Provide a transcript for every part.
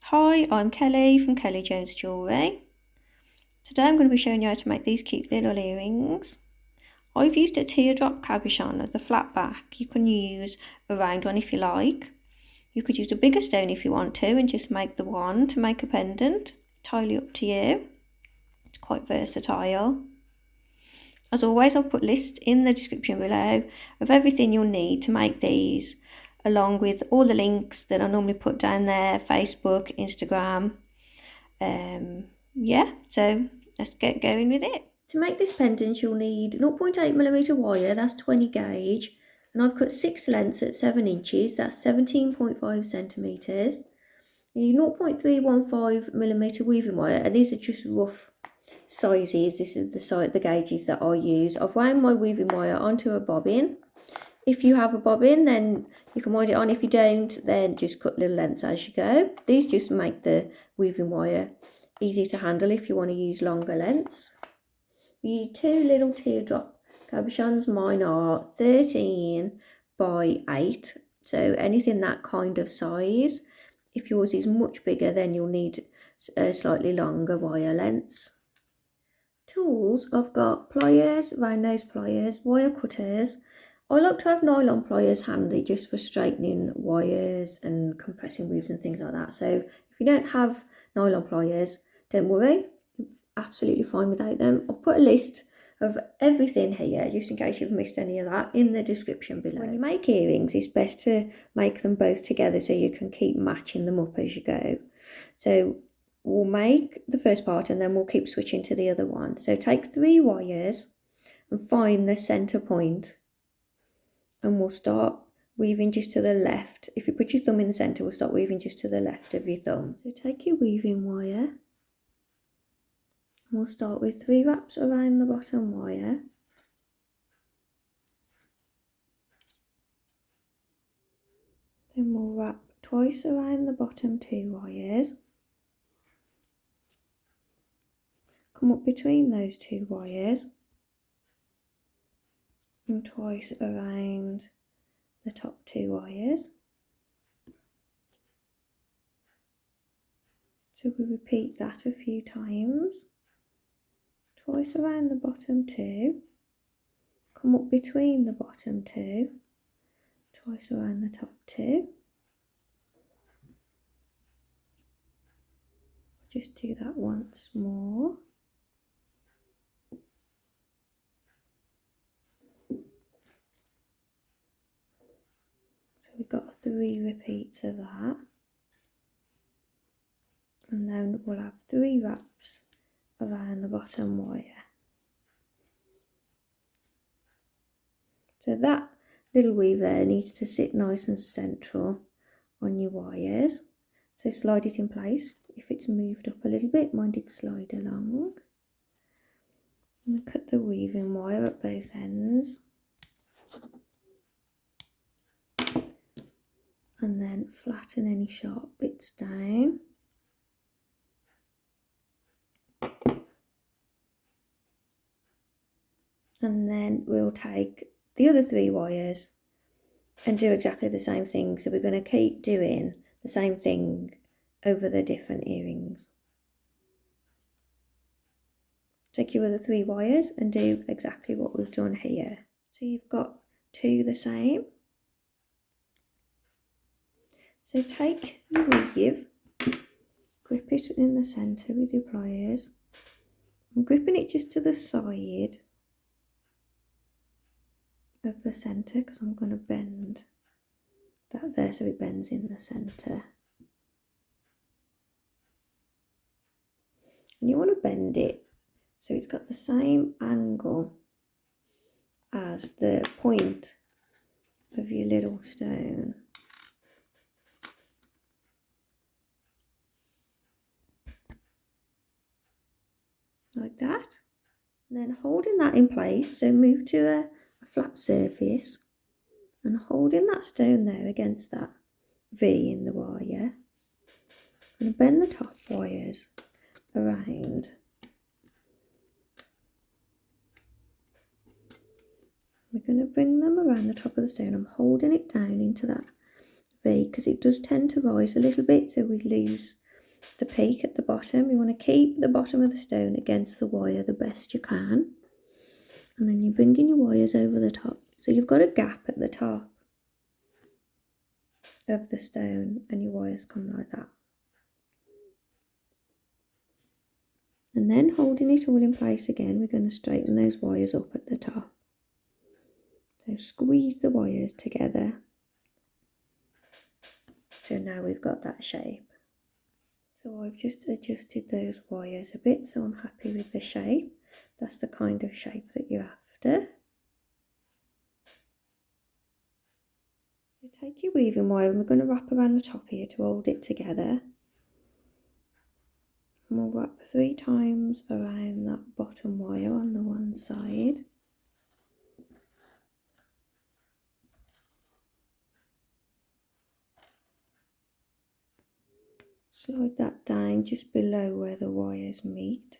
Hi, I'm Kelly from Kelly Jones Jewellery. Today I'm going to be showing you how to make these cute little earrings. I've used a teardrop cabochon at the flat back. You can use a round one if you like. You could use a bigger stone if you want to and just make the one to make a pendant. Entirely up to you. It's quite versatile. As always, I'll put lists in the description below of everything you'll need to make these, along with all the links that I normally put down there, Facebook, Instagram. Yeah, so let's get going with it. To make this pendant, you'll need 0.8mm wire, that's 20 gauge, and I've cut 6 lengths at 7 inches, that's 17.5 centimetres. You need 0.315mm weaving wire, and these are just rough sizes. This is the gauges that I use. I've wound my weaving wire onto a bobbin. If you have a bobbin, then you can wind it on. If you don't, then just cut little lengths as you go. These just make the weaving wire easy to handle if you want to use longer lengths. You need 2 little teardrop cabochons. Mine are 13 by 8, so anything that kind of size. If yours is much bigger, then you'll need slightly longer wire lengths. Tools, I've got pliers, round nose pliers, wire cutters. I like to have nylon pliers handy just for straightening wires and compressing weaves and things like that. So if you don't have nylon pliers, don't worry, you're absolutely fine without them. I've put a list of everything here, just in case you've missed any of that, in the description below. When you make earrings, it's best to make them both together so you can keep matching them up as you go. So we'll make the first part and then we'll keep switching to the other one. So take 3 wires and find the center point, and we'll start weaving just to the left. If you put your thumb in the center, we'll start weaving just to the left of your thumb. So take your weaving wire and we'll start with 3 wraps around the bottom wire. Then we'll wrap twice around the bottom 2 wires. Come up between those 2 wires and twice around the top 2 wires. So we repeat that a few times. Twice around the bottom 2, come up between the bottom 2, twice around the top 2. Just do that once more. So we've got 3 repeats of that. And then we'll have 3 wraps around the bottom wire. So that little weave there needs to sit nice and central on your wires. So slide it in place. If it's moved up a little bit, mind it slide along. And cut the weaving wire at both ends. And then flatten any sharp bits down. And then we'll take the other 3 wires and do exactly the same thing. So we're going to keep doing the same thing over the different earrings. Take your other 3 wires and do exactly what we've done here. So you've got 2 the same. So take your weave, grip it in the centre with your pliers. I'm gripping it just to the side of the centre because I'm going to bend that there so it bends in the centre. And you want to bend it so it's got the same angle as the point of your little stone. Like that. And then holding that in place, so move to a flat surface and holding that stone there against that V in the wire. I'm going to bend the top wires around. We're going to bring them around the top of the stone. I'm holding it down into that V because it does tend to rise a little bit, so we lose the peak at the bottom. You want to keep the bottom of the stone against the wire the best you can. And then you bring in your wires over the top. So you've got a gap at the top of the stone and your wires come like that. And then holding it all in place again, we're going to straighten those wires up at the top. So squeeze the wires together. So now we've got that shape. So I've just adjusted those wires a bit, so I'm happy with the shape. That's the kind of shape that you're after. So take your weaving wire and we're going to wrap around the top here to hold it together. And we'll wrap 3 times around that bottom wire on the one side. Slide that down just below where the wires meet.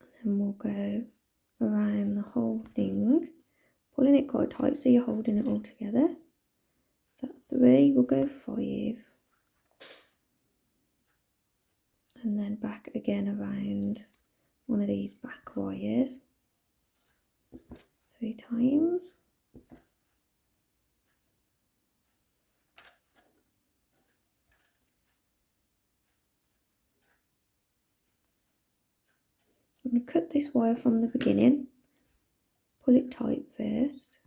And then we'll go around the whole thing, pulling it quite tight so you're holding it all together. So 3, we'll go 5. And then back again around one of these back wires 3 times. I'm going to cut this wire from the beginning, pull it tight first,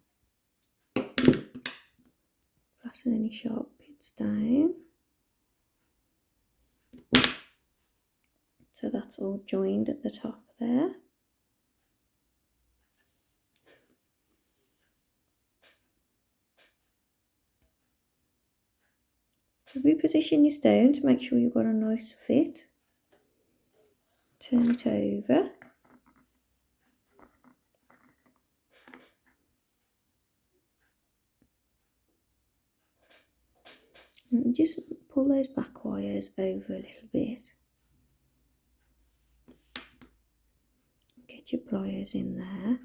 flatten any sharp bits down. So that's all joined at the top there. So reposition your stone to make sure you've got a nice fit. Turn it over. And just pull those back wires over a little bit. Get your pliers in there.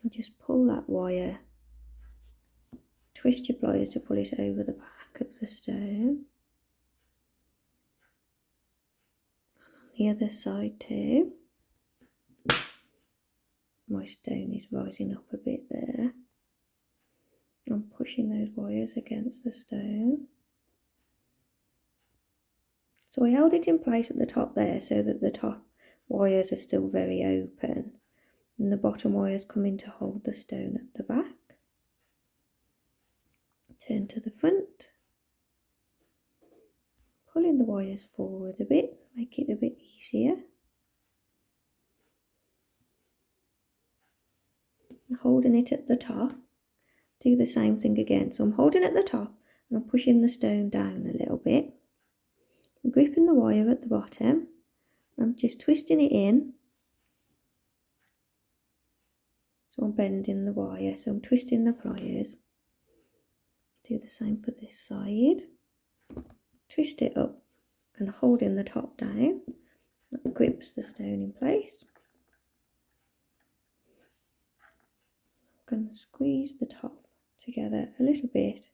And just pull that wire. Twist your pliers to pull it over the back of the stone. The other side too. My stone is rising up a bit there. I'm pushing those wires against the stone. So I held it in place at the top there so that the top wires are still very open and the bottom wires come in to hold the stone at the back. Turn to the front. Pulling the wires forward a bit, make it a bit easier. Holding it at the top, do the same thing again. So I'm holding at the top and I'm pushing the stone down a little bit. I'm gripping the wire at the bottom. I'm just twisting it in. So I'm bending the wire, so I'm twisting the pliers. Do the same for this side. Twist it up and holding the top down. That grips the stone in place. I'm going to squeeze the top together a little bit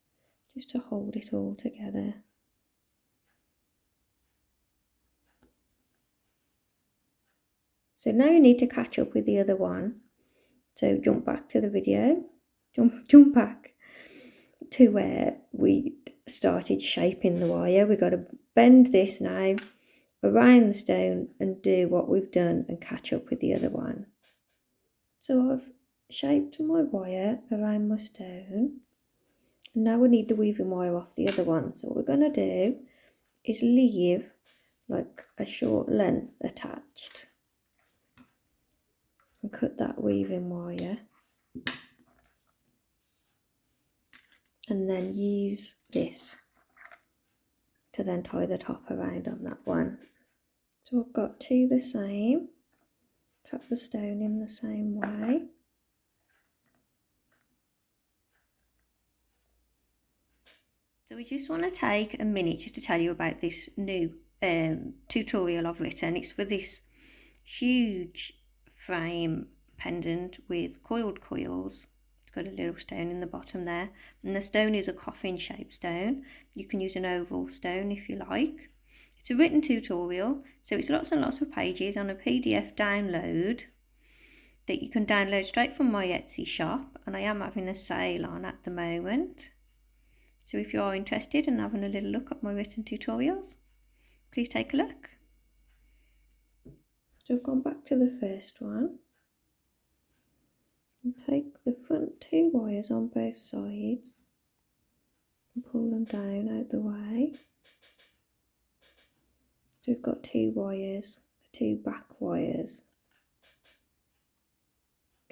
just to hold it all together. So now you need to catch up with the other one. So jump back to the video, jump back to where we started shaping the wire. We've got to bend this now around the stone and do what we've done and catch up with the other one. So I've shaped my wire around my stone and now we need the weaving wire off the other one. So what we're going to do is leave like a short length attached and cut that weaving wire and then use this to then tie the top around on that one. So I've got 2 the same, trap the stone in the same way. So we just want to take a minute just to tell you about this new tutorial I've written. It's for this huge frame pendant with coiled coils. It's got a little stone in the bottom there, and the stone is a coffin shaped stone. You can use an oval stone if you like. It's a written tutorial, so it's lots and lots of pages on a PDF download that you can download straight from my Etsy shop, and I am having a sale on at the moment. So if you are interested in having a little look at my written tutorials, please take a look. So I've gone back to the first one and take the front two wires on both sides and pull them down out the way. So we've got two wires, the two back wires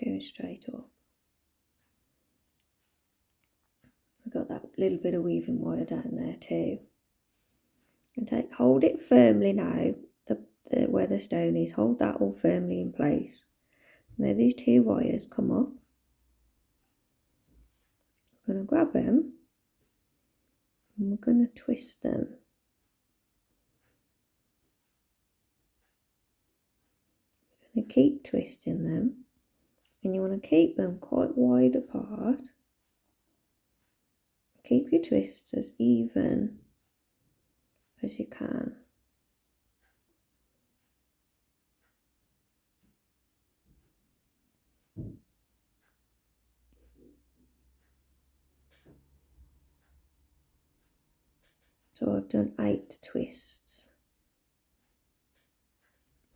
going straight up. I've got that little bit of weaving wire down there too. And hold it firmly now, where the stone is, hold that all firmly in place. Now these two wires come up. I'm going to grab them and we're going to twist them. We're going to keep twisting them, and you want to keep them quite wide apart. Keep your twists as even as you can. So I've done 8 twists.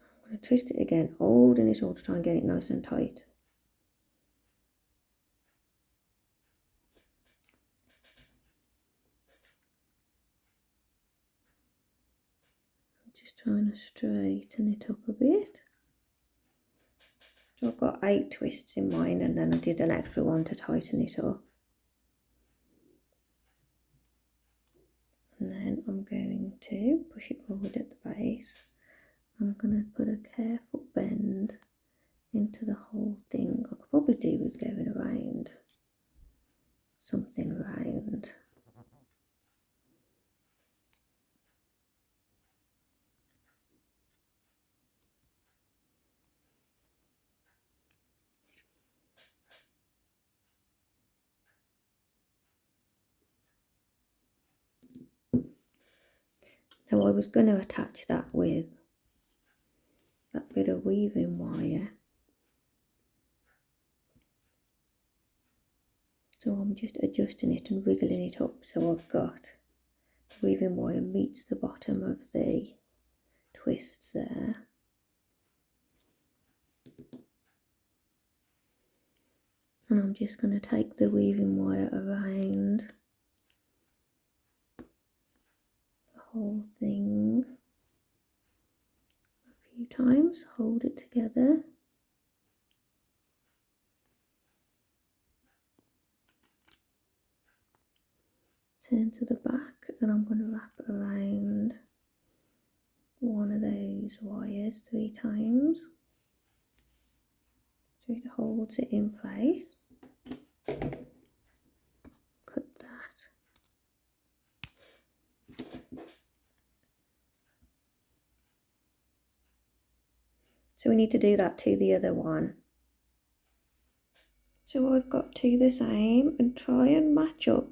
I'm going to twist it again, holding it all to try and get it nice and tight. Just trying to straighten it up a bit. So I've got 8 twists in mine, and then I did an extra one to tighten it up. And then I'm going to push it forward at the base. I'm going to put a careful bend into the whole thing. I could probably do with going around, something round. Now I was going to attach that with that bit of weaving wire. So I'm just adjusting it and wriggling it up so I've got the weaving wire meets the bottom of the twists there. And I'm just going to take the weaving wire around the whole thing a few times, hold it together. Turn to the back, and I'm going to wrap it around one of those wires 3 times so it holds it in place. Cut that. So we need to do that to the other one. So I've got 2 the same, and try and match up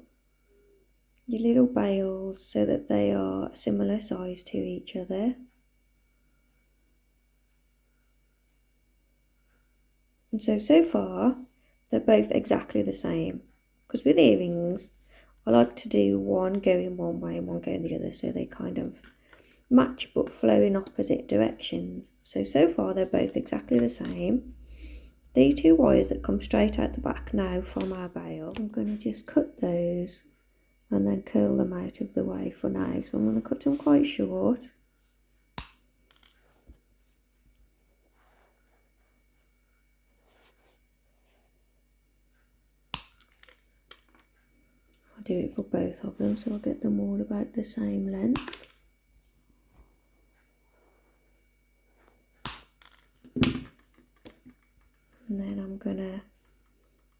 your little bails so that they are a similar size to each other. And so far they're both exactly the same, because with earrings I like to do one going one way and one going the other so they kind of match but flow in opposite directions. So far they're both exactly the same. These 2 wires that come straight out the back now from our bail, I'm going to just cut those and then curl them out of the way for now. So I'm going to cut them quite short. I'll do it for both of them so I'll get them all about the same length. And then I'm going to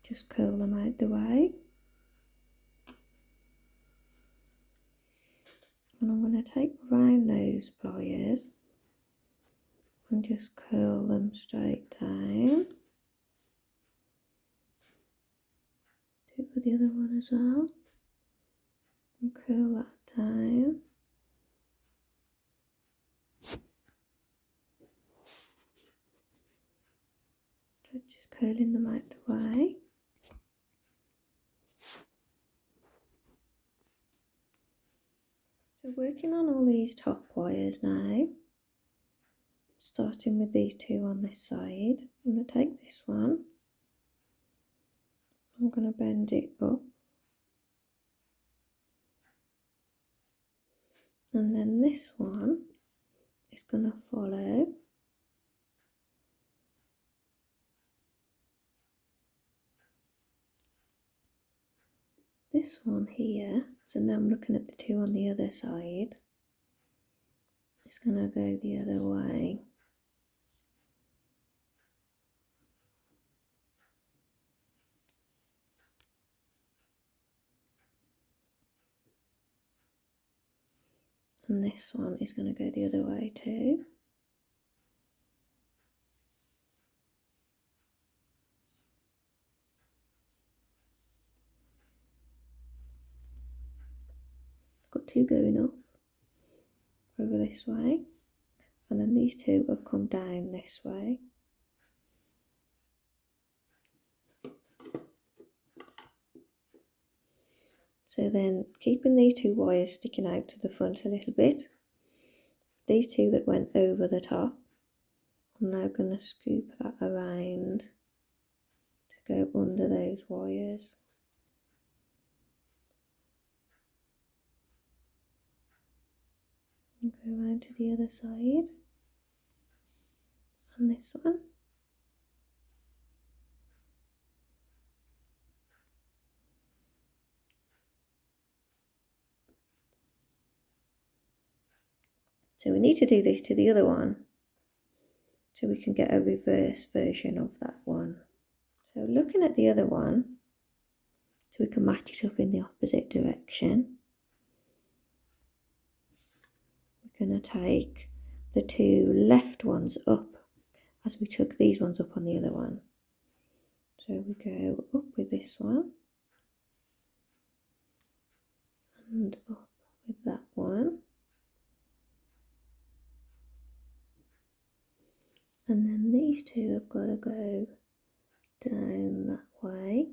just curl them out the way. And I'm going to take round those pliers and just curl them straight down. Do it for the other one as well. And curl that down. So just curling them out the way. So working on all these top wires now, starting with these two on this side. I'm going to take this one, I'm going to bend it up, and then this one is going to follow. This one here, so now I'm looking at the two on the other side, it's going to go the other way. And this one is going to go the other way too. Got two going up over this way, and then these two have come down this way. So then keeping these two wires sticking out to the front a little bit, these two that went over the top, I'm now going to scoop that around to go under those wires. And go around to the other side, and this one. So we need to do this to the other one, so we can get a reverse version of that one. So looking at the other one, so we can match it up in the opposite direction. We're going to take the two left ones up as we took these ones up on the other one. So we go up with this one and up with that one. And then these two have got to go down that way.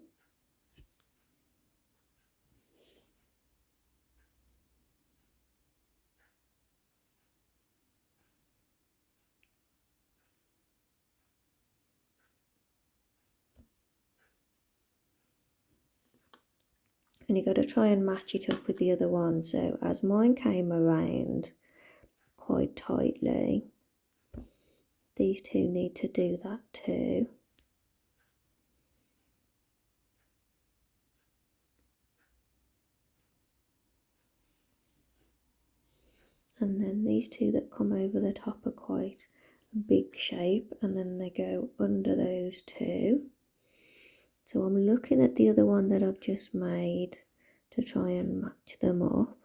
And you've got to try and match it up with the other one. So as mine came around quite tightly, these two need to do that too. And then these two that come over the top are quite a big shape, and then they go under those two. So I'm looking at the other one that I've just made to try and match them up.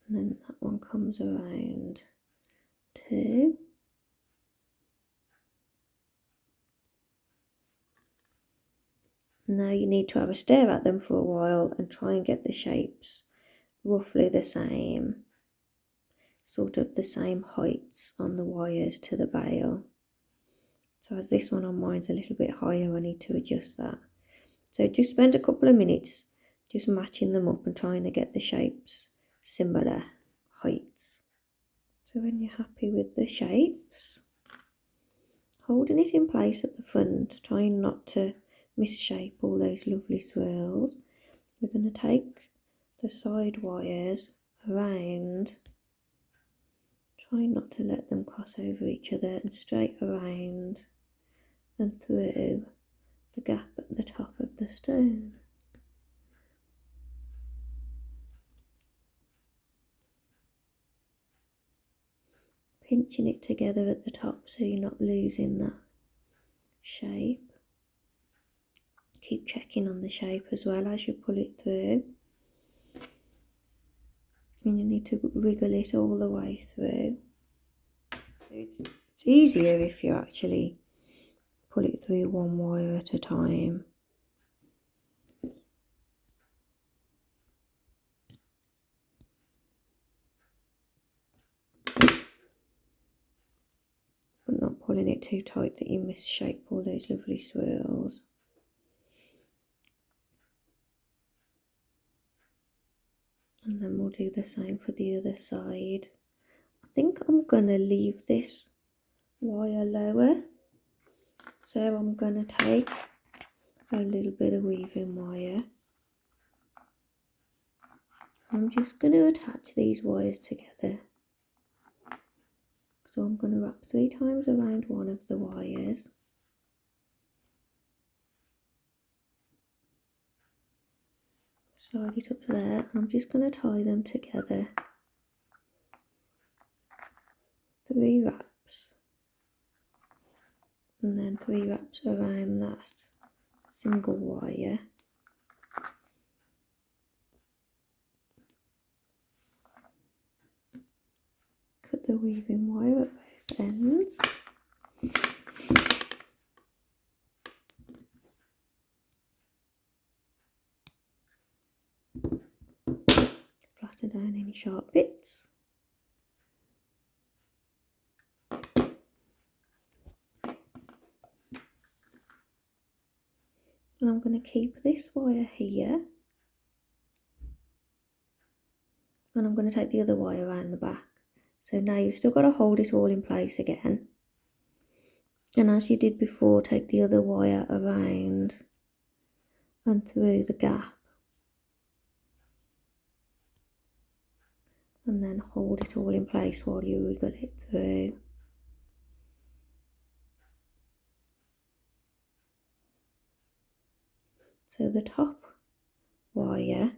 And then that one comes around too. Now you need to have a stare at them for a while and try and get the shapes roughly the same, sort of the same heights on the wires to the bail. So as this one on mine's a little bit higher, I need to adjust that. So just spend a couple of minutes just matching them up and trying to get the shapes similar heights. So when you're happy with the shapes, holding it in place at the front, trying not to misshape all those lovely swirls, we're going to take the side wires around, trying not to let them cross over each other, and straight around and through the gap at the top of the stone. Pinching it together at the top so you're not losing that shape. Keep checking on the shape as well as you pull it through. And you need to wriggle it all the way through. It's easier if you actually pull it through one wire at a time. But not pulling it too tight that you misshape all those lovely swirls. And then we'll do the same for the other side. I think I'm going to leave this wire lower. So I'm going to take a little bit of weaving wire. I'm just going to attach these wires together. So I'm going to wrap 3 times around one of the wires. Slide it up to there, and I'm just going to tie them together. 3 wraps. And then 3 wraps around that single wire. Cut the weaving wire at both ends. Flatten down any sharp bits. And I'm going to keep this wire here. And I'm going to take the other wire around the back. So now you've still got to hold it all in place again. And as you did before, take the other wire around and through the gap. And then hold it all in place while you wriggle it through. So the top wire,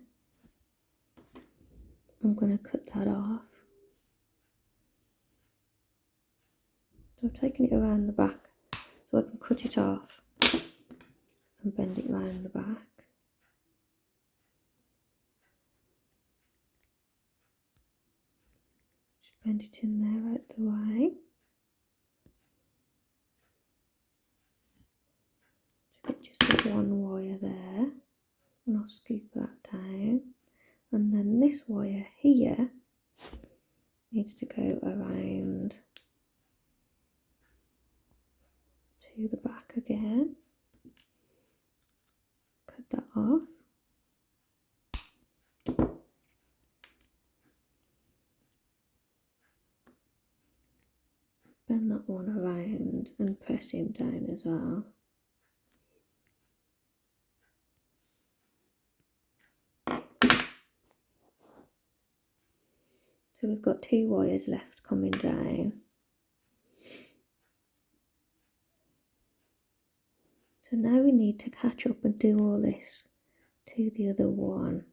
I'm going to cut that off. So I've taken it around the back so I can cut it off and bend it round the back. Just bend it in there out the way. So get just the one wire there, and I'll scoop that down. And then this wire here needs to go around to the back again. Cut that off. Bend that one around and press him down as well. So we've got 2 wires left coming down. So now we need to catch up and do all this to the other one.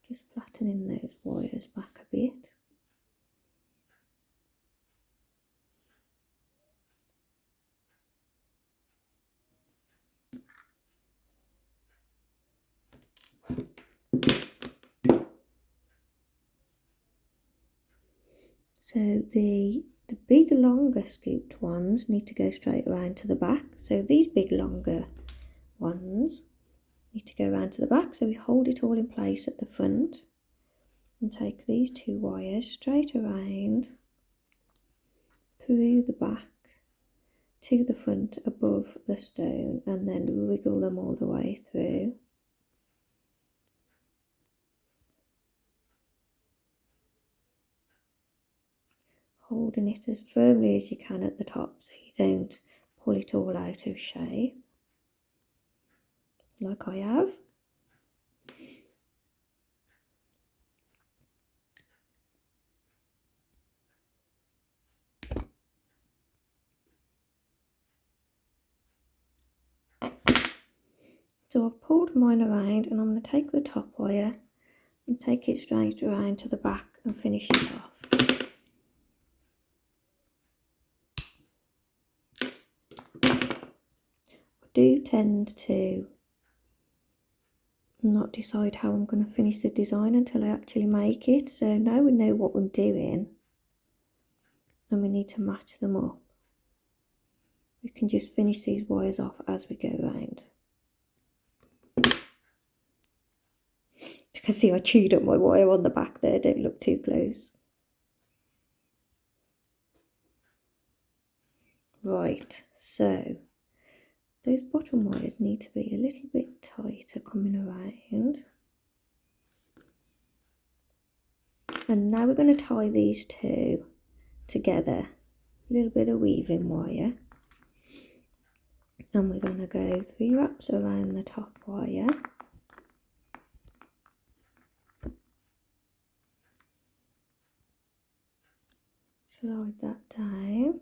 Just flattening those wires back a bit. So the big longer scooped ones need to go straight around to the back. So these big longer ones need to go around to the back. So we hold it all in place at the front and take these 2 wires straight around through the back to the front above the stone, and then wriggle them all the way through. Holding it as firmly as you can at the top so you don't pull it all out of shape, like I have. So I've pulled mine around, and I'm going to take the top wire and take it straight around to the back and finish it off. I do tend to not decide how I'm going to finish the design until I actually make it. So now we know what I'm doing and we need to match them up. we can just finish these wires off as we go around. You can see I chewed up my wire on the back there, don't look too close. Right, so those bottom wires need to be a little bit tighter coming around. And now we're going to tie these two together. A little bit of weaving wire. And we're going to go 3 wraps around the top wire. Slide that down.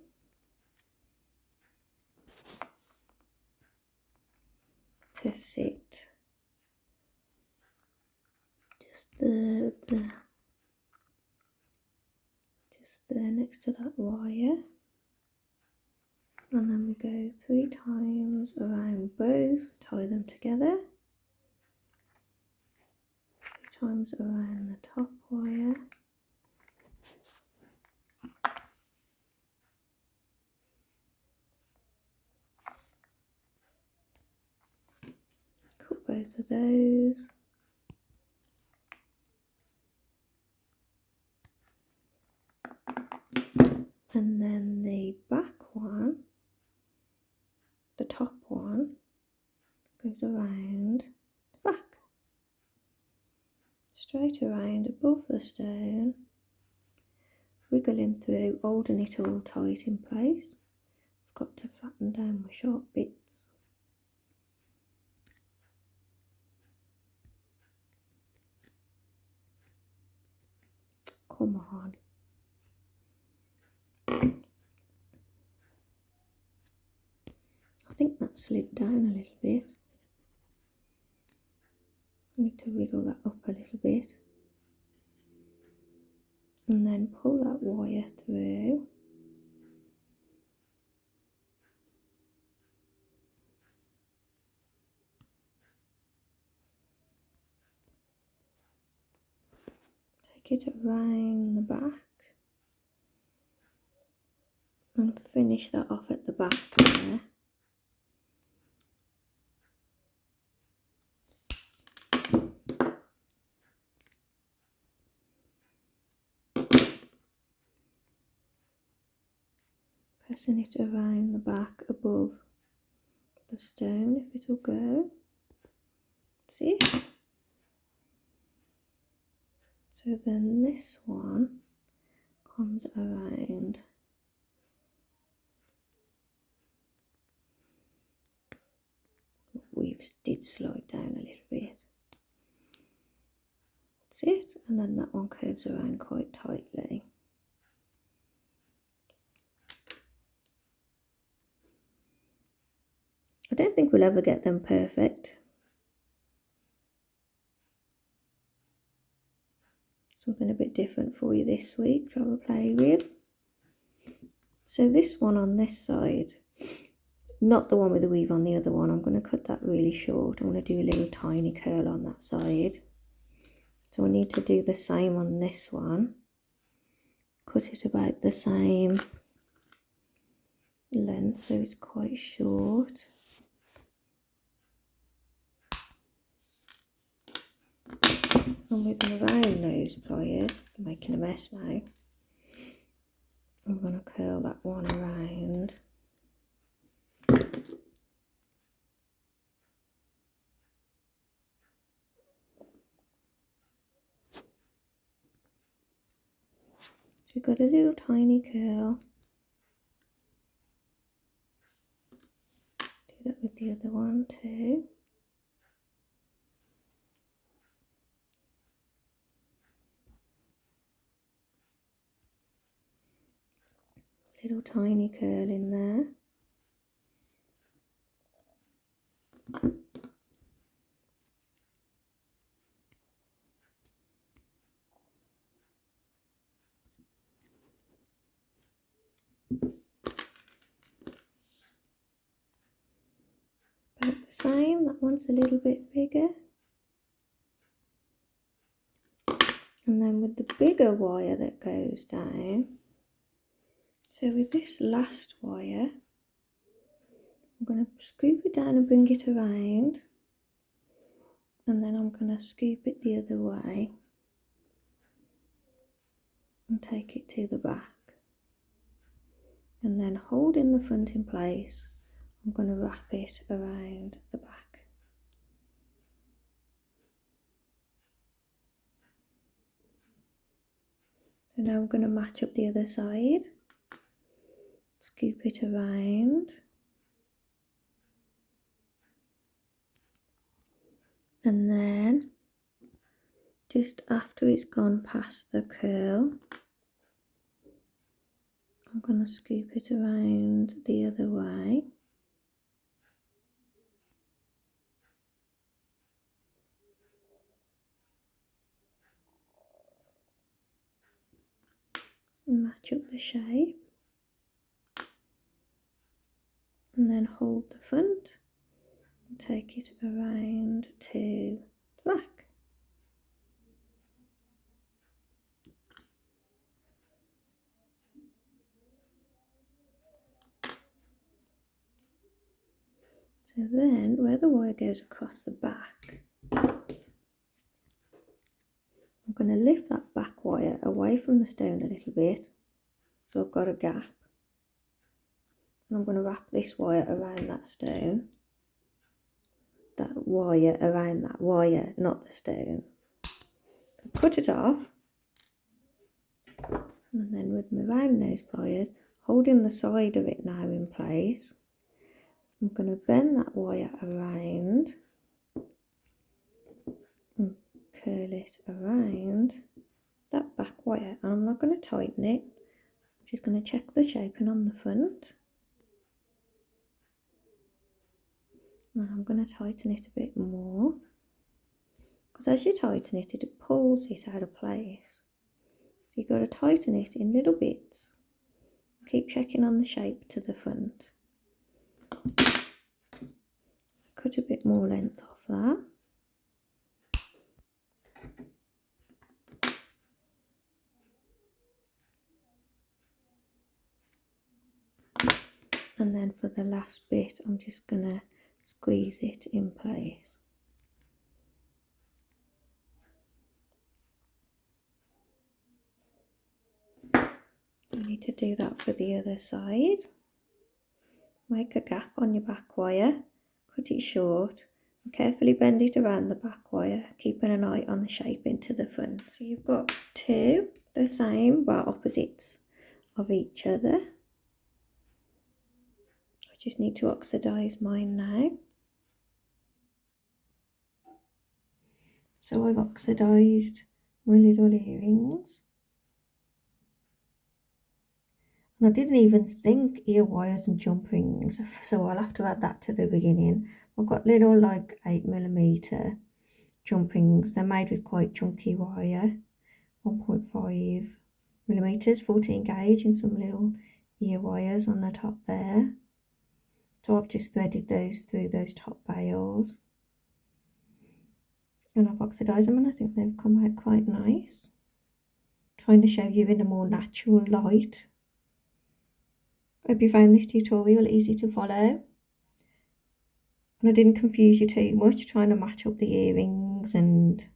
To sit just there next to that wire, and then we go 3 times around both, tie them together, 3 times around the top wire, cut both of those. And then the back one, the top one, goes around the back, straight around above the stone, wiggling through, holding it all tight in place. I've got to flatten down my sharp bits. Come on. I think that slid down a little bit. I need to wriggle that up a little bit. And then pull that wire through. Take it around the back. And finish that off at the back there. Pressing it around the back above the stone, if it'll go. See? So then this one comes around weaves did slide down a little bit. That's it, and then that one curves around quite tightly. I don't think we'll ever get them perfect. Something a bit different for you this week to have a play with. So this one on this side, not the one with the weave on the other one, I'm going to cut that really short. I'm going to do a little tiny curl on that side. So I need to do the same on this one. Cut it about the same length so it's quite short. And with my round nose pliers, I'm making a mess now. I'm going to curl that one around. So we've got a little tiny curl. Do that with the other one too. Little tiny curl in there. About the same, that one's a little bit bigger. And then with the bigger wire that goes down, so with this last wire, going to scoop it down and bring it around, and then I'm going to scoop it the other way and take it to the back, and then holding the front in place, I'm going to wrap it around the back. So now I'm going to match up the other side, scoop it around, and then just after it's gone past the curl, I'm going to scoop it around the other way. Match up the shape, and then hold the front and take it around to the back. So then where the wire goes across the back, I'm going to lift that back wire away from the stone a little bit, so I've got a gap, and I'm going to wrap this wire around that stone, that wire around that wire, not the stone. So cut it off, and then with my round nose pliers, holding the side of it now in place, I'm going to bend that wire around and curl it around that back wire, and I'm not going to tighten it, I'm just going to check the shaping on the front, and I'm going to tighten it a bit more, because as you tighten it, it pulls it out of place, so you've got to tighten it in little bits, keep checking on the shape to the front. Cut a bit more length off that. And then for the last bit, I'm just going to squeeze it in place. You need to do that for the other side. Make a gap on your back wire, cut it short, and carefully bend it around the back wire, keeping an eye on the shaping to the front. So you've got two, the same, but opposites of each other. I just need to oxidise mine now. So I've oxidised my little earrings. And I didn't even think ear wires and jump rings, so I'll have to add that to the beginning. I've got little like 8mm jump rings. They're made with quite chunky wire, 1.5mm, 14 gauge, and some little ear wires on the top there. So I've just threaded those through those top bales, and I've oxidised them, and I think they've come out quite nice. Trying to show you in a more natural light. Hope you found this tutorial easy to follow, and I didn't confuse you too much trying to match up the earrings and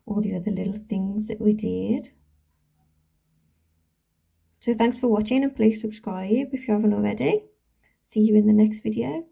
all the other little things that we did. So thanks for watching, and please subscribe if you haven't already. See you in the next video.